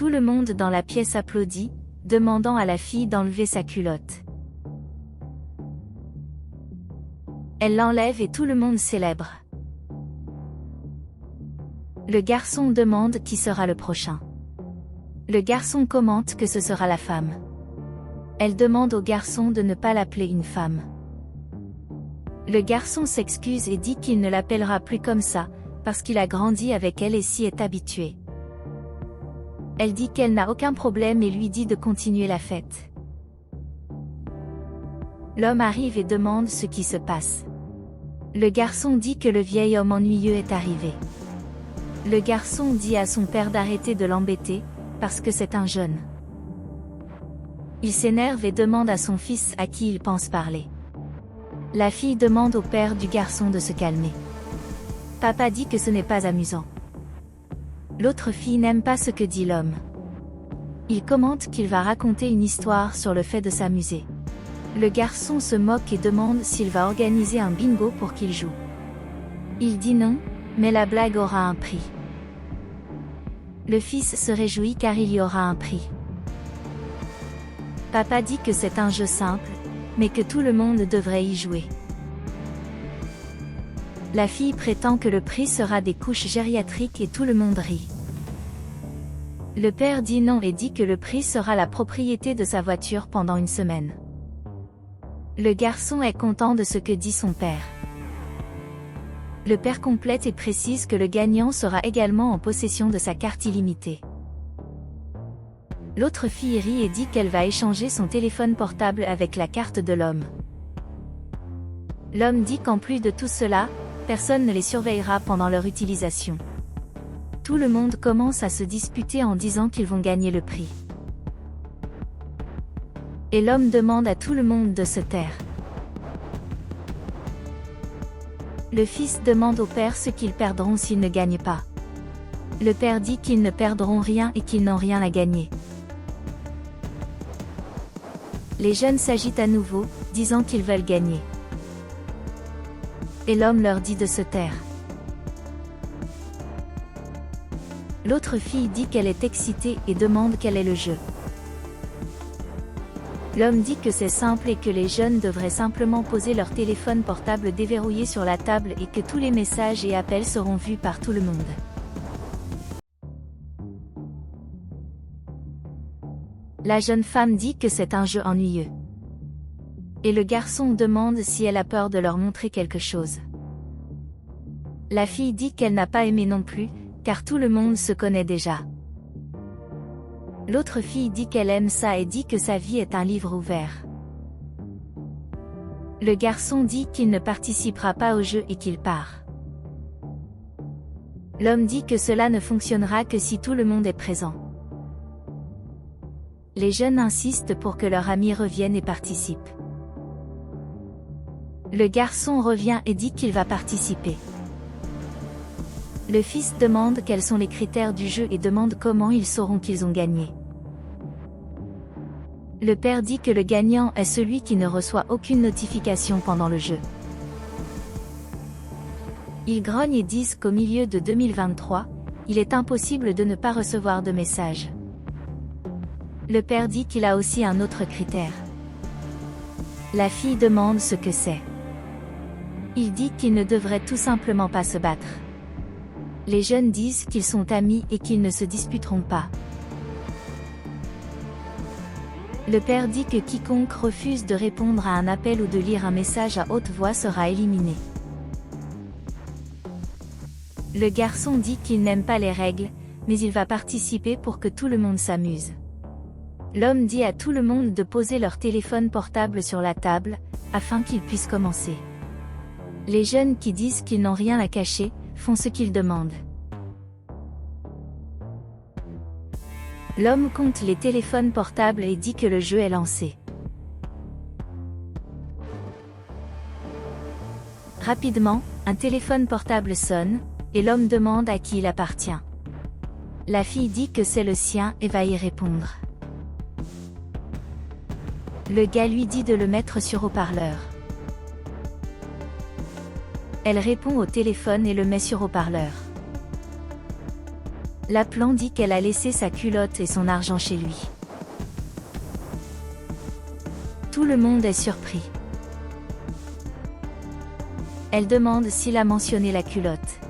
Tout le monde dans la pièce applaudit, demandant à la fille d'enlever sa culotte. Elle l'enlève et tout le monde célèbre. Le garçon demande qui sera le prochain. Le garçon commente que ce sera la femme. Elle demande au garçon de ne pas l'appeler une femme. Le garçon s'excuse et dit qu'il ne l'appellera plus comme ça, parce qu'il a grandi avec elle et s'y est habitué. Elle dit qu'elle n'a aucun problème et lui dit de continuer la fête. L'homme arrive et demande ce qui se passe. Le garçon dit que le vieil homme ennuyeux est arrivé. Le garçon dit à son père d'arrêter de l'embêter, parce que c'est un jeune. Il s'énerve et demande à son fils à qui il pense parler. La fille demande au père du garçon de se calmer. Papa dit que ce n'est pas amusant. L'autre fille n'aime pas ce que dit l'homme. Il commente qu'il va raconter une histoire sur le fait de s'amuser. Le garçon se moque et demande s'il va organiser un bingo pour qu'il joue. Il dit non, mais la blague aura un prix. Le fils se réjouit car il y aura un prix. Papa dit que c'est un jeu simple, mais que tout le monde devrait y jouer. La fille prétend que le prix sera des couches gériatriques et tout le monde rit. Le père dit non et dit que le prix sera la propriété de sa voiture pendant une semaine. Le garçon est content de ce que dit son père. Le père complète et précise que le gagnant sera également en possession de sa carte illimitée. L'autre fille rit et dit qu'elle va échanger son téléphone portable avec la carte de l'homme. L'homme dit qu'en plus de tout cela, personne ne les surveillera pendant leur utilisation. Tout le monde commence à se disputer en disant qu'ils vont gagner le prix. Et l'homme demande à tout le monde de se taire. Le fils demande au père ce qu'ils perdront s'ils ne gagnent pas. Le père dit qu'ils ne perdront rien et qu'ils n'ont rien à gagner. Les jeunes s'agitent à nouveau, disant qu'ils veulent gagner. Et l'homme leur dit de se taire. L'autre fille dit qu'elle est excitée et demande quel est le jeu. L'homme dit que c'est simple et que les jeunes devraient simplement poser leur téléphone portable déverrouillé sur la table et que tous les messages et appels seront vus par tout le monde. La jeune femme dit que c'est un jeu ennuyeux. Et le garçon demande si elle a peur de leur montrer quelque chose. La fille dit qu'elle n'a pas aimé non plus, car tout le monde se connaît déjà. L'autre fille dit qu'elle aime ça et dit que sa vie est un livre ouvert. Le garçon dit qu'il ne participera pas au jeu et qu'il part. L'homme dit que cela ne fonctionnera que si tout le monde est présent. Les jeunes insistent pour que leur ami revienne et participe. Le garçon revient et dit qu'il va participer. Le fils demande quels sont les critères du jeu et demande comment ils sauront qu'ils ont gagné. Le père dit que le gagnant est celui qui ne reçoit aucune notification pendant le jeu. Ils grognent et disent qu'au milieu de 2023, il est impossible de ne pas recevoir de messages. Le père dit qu'il a aussi un autre critère. La fille demande ce que c'est. Il dit qu'ils ne devraient tout simplement pas se battre. Les jeunes disent qu'ils sont amis et qu'ils ne se disputeront pas. Le père dit que quiconque refuse de répondre à un appel ou de lire un message à haute voix sera éliminé. Le garçon dit qu'il n'aime pas les règles, mais il va participer pour que tout le monde s'amuse. L'homme dit à tout le monde de poser leur téléphone portable sur la table, afin qu'ils puissent commencer. Les jeunes qui disent qu'ils n'ont rien à cacher, font ce qu'ils demandent. L'homme compte les téléphones portables et dit que le jeu est lancé. Rapidement, un téléphone portable sonne, et l'homme demande à qui il appartient. La fille dit que c'est le sien et va y répondre. Le gars lui dit de le mettre sur haut-parleur. Elle répond au téléphone et le met sur haut-parleur. L'appelant dit qu'elle a laissé sa culotte et son argent chez lui. Tout le monde est surpris. Elle demande s'il a mentionné la culotte.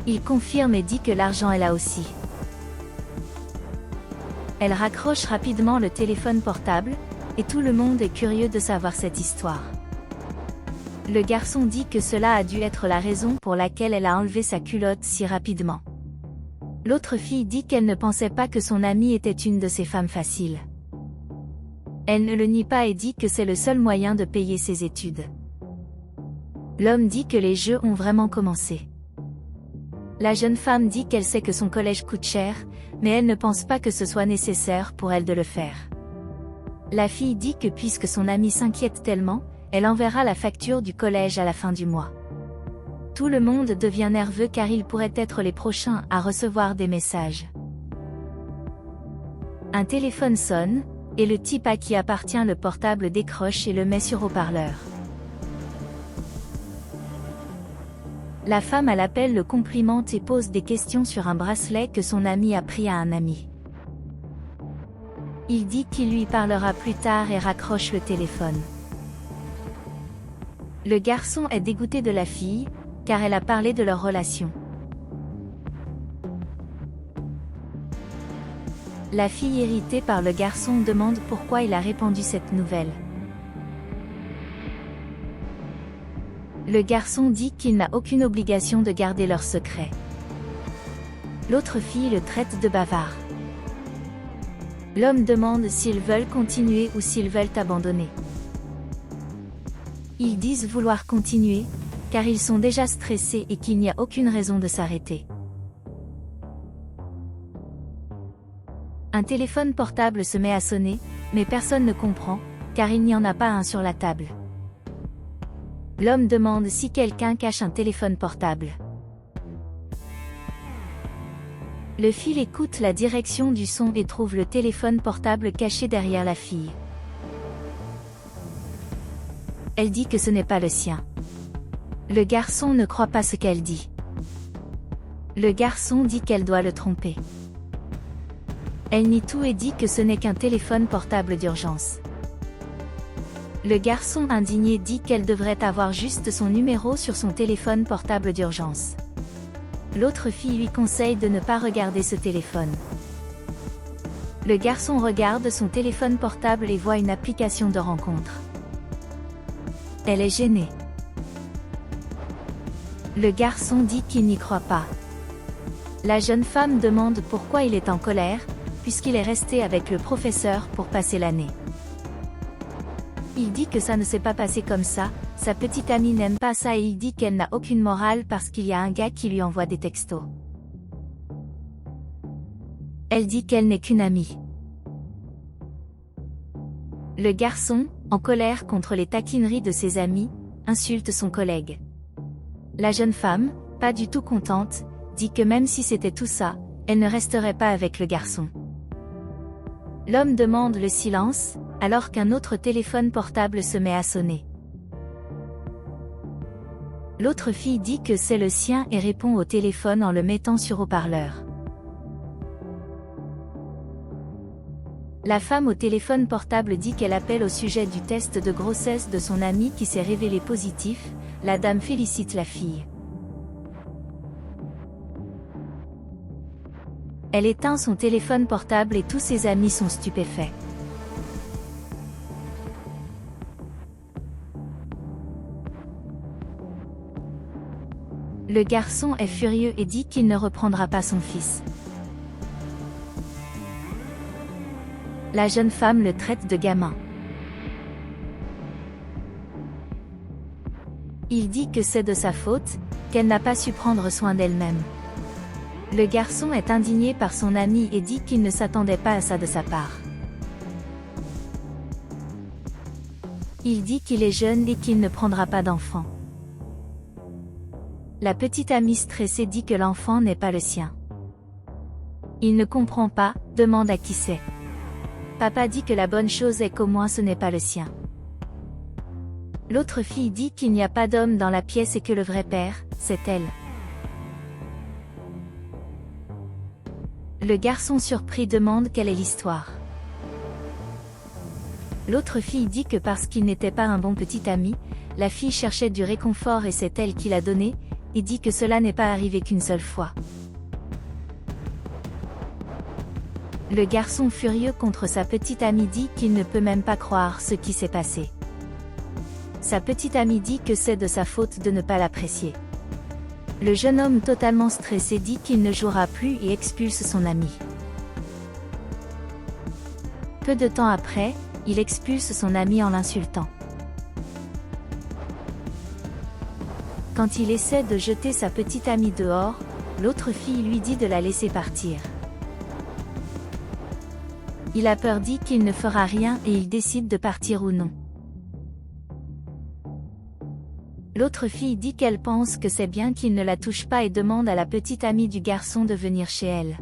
Il confirme et dit que l'argent est là aussi. Elle raccroche rapidement le téléphone portable, et tout le monde est curieux de savoir cette histoire. Le garçon dit que cela a dû être la raison pour laquelle elle a enlevé sa culotte si rapidement. L'autre fille dit qu'elle ne pensait pas que son amie était une de ces femmes faciles. Elle ne le nie pas et dit que c'est le seul moyen de payer ses études. L'homme dit que les jeux ont vraiment commencé. La jeune femme dit qu'elle sait que son collège coûte cher, mais elle ne pense pas que ce soit nécessaire pour elle de le faire. La fille dit que puisque son amie s'inquiète tellement, elle enverra la facture du collège à la fin du mois. Tout le monde devient nerveux car ils pourraient être les prochains à recevoir des messages. Un téléphone sonne, et le type à qui appartient le portable décroche et le met sur haut-parleur. La femme à l'appel le complimente et pose des questions sur un bracelet que son ami a pris à un ami. Il dit qu'il lui parlera plus tard et raccroche le téléphone. Le garçon est dégoûté de la fille, car elle a parlé de leur relation. La fille irritée par le garçon demande pourquoi il a répandu cette nouvelle. Le garçon dit qu'il n'a aucune obligation de garder leur secret. L'autre fille le traite de bavard. L'homme demande s'ils veulent continuer ou s'ils veulent abandonner. Ils disent vouloir continuer, car ils sont déjà stressés et qu'il n'y a aucune raison de s'arrêter. Un téléphone portable se met à sonner, mais personne ne comprend, car il n'y en a pas un sur la table. L'homme demande si quelqu'un cache un téléphone portable. Le fil écoute la direction du son et trouve le téléphone portable caché derrière la fille. Elle dit que ce n'est pas le sien. Le garçon ne croit pas ce qu'elle dit. Le garçon dit qu'elle doit le tromper. Elle nie tout et dit que ce n'est qu'un téléphone portable d'urgence. Le garçon indigné dit qu'elle devrait avoir juste son numéro sur son téléphone portable d'urgence. L'autre fille lui conseille de ne pas regarder ce téléphone. Le garçon regarde son téléphone portable et voit une application de rencontre. Elle est gênée. Le garçon dit qu'il n'y croit pas. La jeune femme demande pourquoi il est en colère, puisqu'il est resté avec le professeur pour passer l'année. Il dit que ça ne s'est pas passé comme ça, sa petite amie n'aime pas ça et il dit qu'elle n'a aucune morale parce qu'il y a un gars qui lui envoie des textos. Elle dit qu'elle n'est qu'une amie. Le garçon, en colère contre les taquineries de ses amis, insulte son collègue. La jeune femme, pas du tout contente, dit que même si c'était tout ça, elle ne resterait pas avec le garçon. L'homme demande le silence, alors qu'un autre téléphone portable se met à sonner. L'autre fille dit que c'est le sien et répond au téléphone en le mettant sur haut-parleur. La femme au téléphone portable dit qu'elle appelle au sujet du test de grossesse de son ami qui s'est révélé positif. La dame félicite la fille. Elle éteint son téléphone portable et tous ses amis sont stupéfaits. Le garçon est furieux et dit qu'il ne reprendra pas son fils. La jeune femme le traite de gamin. Il dit que c'est de sa faute, qu'elle n'a pas su prendre soin d'elle-même. Le garçon est indigné par son ami et dit qu'il ne s'attendait pas à ça de sa part. Il dit qu'il est jeune et qu'il ne prendra pas d'enfant. La petite amie stressée dit que l'enfant n'est pas le sien. Il ne comprend pas, demande à qui c'est. Papa dit que la bonne chose est qu'au moins ce n'est pas le sien. L'autre fille dit qu'il n'y a pas d'homme dans la pièce et que le vrai père, c'est elle. Le garçon surpris demande quelle est l'histoire. L'autre fille dit que parce qu'il n'était pas un bon petit ami, la fille cherchait du réconfort et c'est elle qui l'a donné, et dit que cela n'est pas arrivé qu'une seule fois. Le garçon furieux contre sa petite amie dit qu'il ne peut même pas croire ce qui s'est passé. Sa petite amie dit que c'est de sa faute de ne pas l'apprécier. Le jeune homme totalement stressé dit qu'il ne jouera plus et expulse son ami. Peu de temps après, il expulse son ami en l'insultant. Quand il essaie de jeter sa petite amie dehors, l'autre fille lui dit de la laisser partir. Il a peur, dit qu'il ne fera rien et il décide de partir ou non. L'autre fille dit qu'elle pense que c'est bien qu'il ne la touche pas et demande à la petite amie du garçon de venir chez elle.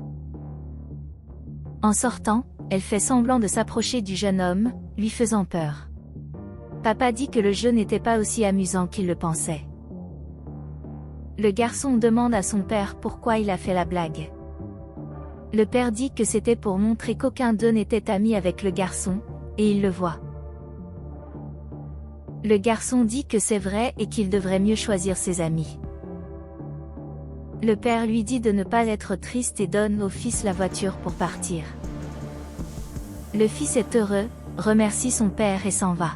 En sortant, elle fait semblant de s'approcher du jeune homme, lui faisant peur. Papa dit que le jeu n'était pas aussi amusant qu'il le pensait. Le garçon demande à son père pourquoi il a fait la blague. Le père dit que c'était pour montrer qu'aucun d'eux n'était ami avec le garçon, et il le voit. Le garçon dit que c'est vrai et qu'il devrait mieux choisir ses amis. Le père lui dit de ne pas être triste et donne au fils la voiture pour partir. Le fils est heureux, remercie son père et s'en va.